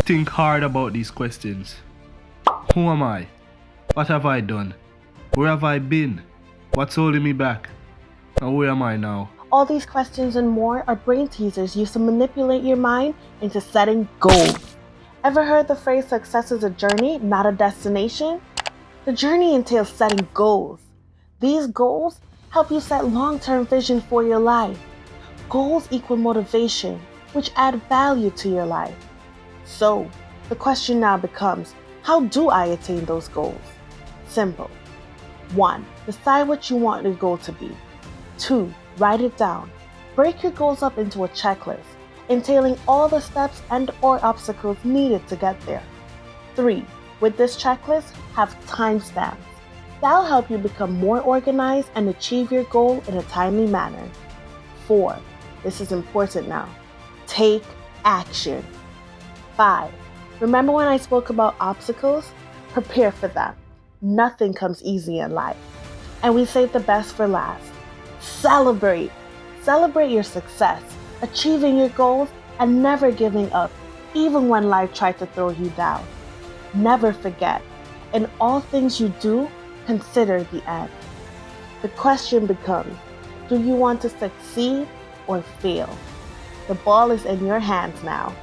Think hard about these questions. Who am I? What have I done? Where have I been? What's holding me back? And where am I now? All these questions and more are brain teasers used to manipulate your mind into setting goals. Ever heard the phrase success is a journey, not a destination? The journey entails setting goals. These goals help you set long-term vision for your life. Goals equal motivation, which add value to your life. So, the question now becomes, how do I attain those goals? Simple. 1. Decide what you want your goal to be. 2. Write it down. Break your goals up into a checklist, entailing all the steps and/or obstacles needed to get there. 3. With this checklist, have timestamps. That'll help you become more organized and achieve your goal in a timely manner. 4. This is important now. Take action. 5. Remember when I spoke about obstacles? Prepare for them. Nothing comes easy in life. And we save the best for last. Celebrate. Celebrate your success, achieving your goals, and never giving up, even when life tried to throw you down. Never forget, in all things you do, consider the end. The question becomes, do you want to succeed or fail? The ball is in your hands now.